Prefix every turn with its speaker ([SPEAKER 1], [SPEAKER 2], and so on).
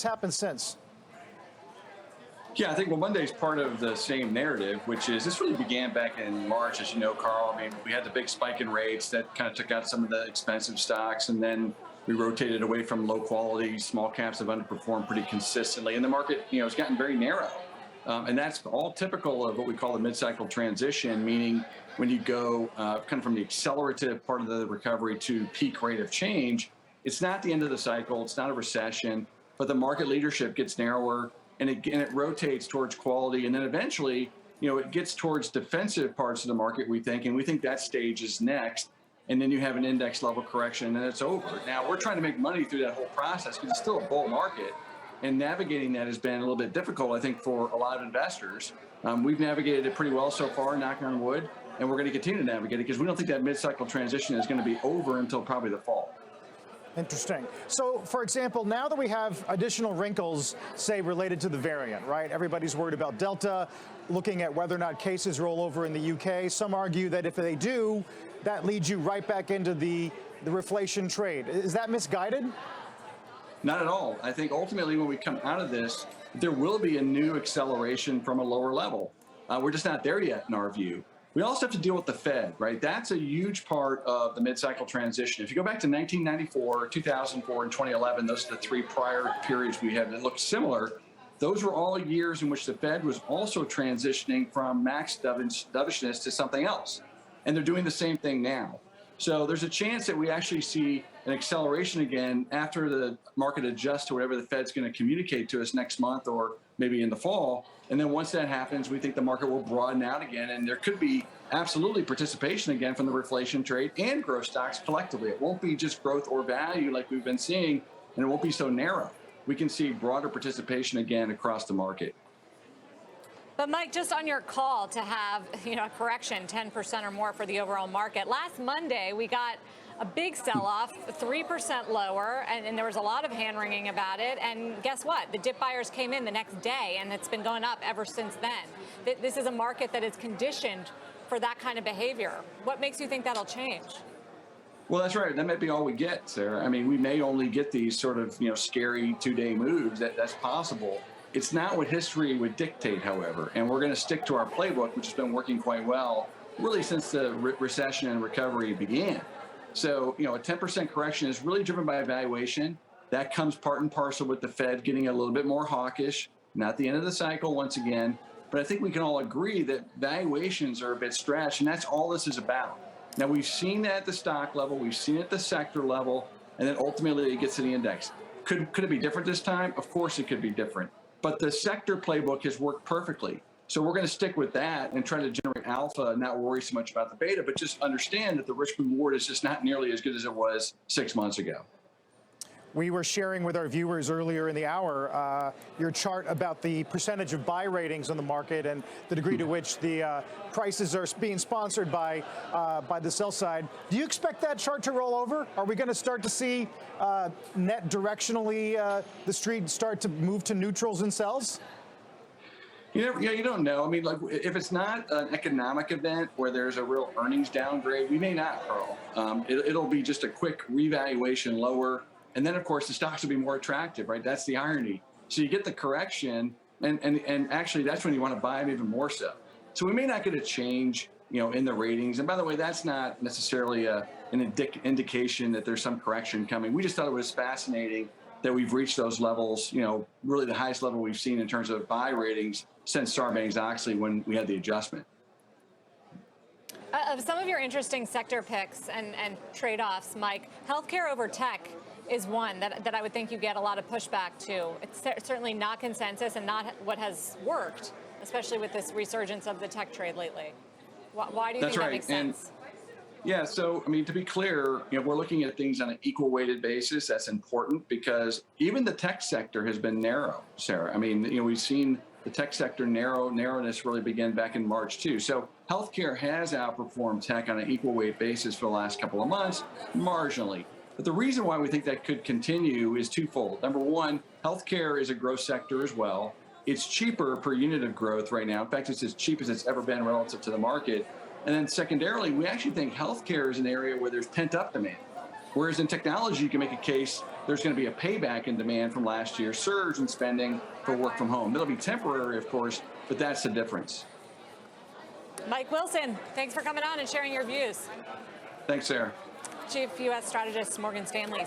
[SPEAKER 1] happened since?
[SPEAKER 2] Yeah, I think, well, Monday's part of the same narrative, which is this really began back in March, as you know, Carl. I mean, we had the big spike in rates that kind of took out some of the expensive stocks, and then we rotated away from low quality. Small caps have underperformed pretty consistently, and the market, has gotten very narrow. And that's all typical of what we call the mid-cycle transition, meaning when you go kind of from the accelerative part of the recovery to peak rate of change, it's not the end of the cycle, it's not a recession, but the market leadership gets narrower, and it rotates towards quality, and then eventually, it gets towards defensive parts of the market, we think, and we think that stage is next, and then you have an index level correction, and then it's over. Now, we're trying to make money through that whole process because it's still a bull market, and navigating that has been a little bit difficult, I think, for a lot of investors. We've navigated it pretty well so far, knock on wood, and we're going to continue to navigate it because we don't think that mid-cycle transition is going to be over until probably the fall.
[SPEAKER 1] Interesting. So, for example, now that we have additional wrinkles, say, related to the variant, right? Everybody's worried about Delta, looking at whether or not cases roll over in the UK. Some argue that if they do, that leads you right back into the reflation trade. Is that misguided?
[SPEAKER 2] Not at all. I think ultimately when we come out of this, there will be a new acceleration from a lower level. We're just not there yet in our view. We also have to deal with the Fed, right? That's a huge part of the mid-cycle transition. If you go back to 1994, 2004, and 2011, those are the three prior periods we had that looked similar. Those were all years in which the Fed was also transitioning from max dovishness to something else. And they're doing the same thing now. So there's a chance that we actually see an acceleration again after the market adjusts to whatever the Fed's going to communicate to us next month or maybe in the fall. And then once that happens, we think the market will broaden out again. And there could be absolutely participation again from the reflation trade and growth stocks collectively. It won't be just growth or value like we've been seeing, and it won't be so narrow. We can see broader participation again across the market.
[SPEAKER 3] But Mike, just on your call to have, a correction 10% or more for the overall market, last Monday we got a big sell-off, 3% lower, and there was a lot of hand-wringing about it. And guess what? The dip buyers came in the next day, and it's been going up ever since then. This is a market that is conditioned for that kind of behavior. What makes you think that'll change?
[SPEAKER 2] Well, that's right. That might be all we get, Sarah. I mean, we may only get these sort of, scary two-day moves. That's possible. It's not what history would dictate, however, and we're going to stick to our playbook, which has been working quite well, really since the recession and recovery began. So, a 10% correction is really driven by valuation. That comes part and parcel with the Fed getting a little bit more hawkish, not the end of the cycle once again. But I think we can all agree that valuations are a bit stretched, and that's all this is about. Now, we've seen that at the stock level, we've seen it at the sector level, and then ultimately it gets to the index. Could it be different this time? Of course it could be different. But the sector playbook has worked perfectly. So we're going to stick with that and try to generate alpha and not worry so much about the beta, but just understand that the risk reward is just not nearly as good as it was 6 months ago.
[SPEAKER 1] We were sharing with our viewers earlier in the hour your chart about the percentage of buy ratings on the market and the degree to which the prices are being sponsored by the sell side. Do you expect that chart to roll over? Are we going to start to see net directionally the street start to move to neutrals and sells?
[SPEAKER 2] You don't know. I mean, like, if it's not an economic event where there's a real earnings downgrade, we may not, Carl. It'll be just a quick revaluation lower. And then, of course, the stocks will be more attractive, right? That's the irony. So you get the correction, and actually that's when you want to buy them even more so. So we may not get a change, in the ratings. And by the way, that's not necessarily an indication that there's some correction coming. We just thought it was fascinating that we've reached those levels, really the highest level we've seen in terms of buy ratings since Sarbanes-Oxley when we had the adjustment.
[SPEAKER 3] Of some of your interesting sector picks and trade-offs, Mike, healthcare over tech is one that I would think you get a lot of pushback to. It's certainly not consensus and not what has worked, especially with this resurgence of the tech trade lately. Why do you think that makes sense?
[SPEAKER 2] Yeah, so, I mean, to be clear, we're looking at things on an equal weighted basis. That's important because even the tech sector has been narrow, Sarah. I mean, we've seen the tech sector narrowness really begin back in March too. So healthcare has outperformed tech on an equal weight basis for the last couple of months, marginally. But the reason why we think that could continue is twofold. Number one, healthcare is a growth sector as well. It's cheaper per unit of growth right now. In fact, it's as cheap as it's ever been relative to the market. And then secondarily, we actually think healthcare is an area where there's pent-up demand. Whereas in technology, you can make a case there's going to be a payback in demand from last year's surge in spending for work from home. It'll be temporary, of course, but that's the difference.
[SPEAKER 3] Mike Wilson, thanks for coming on and sharing your views.
[SPEAKER 2] Thanks, Sarah.
[SPEAKER 3] Chief U.S. Strategist, Morgan Stanley.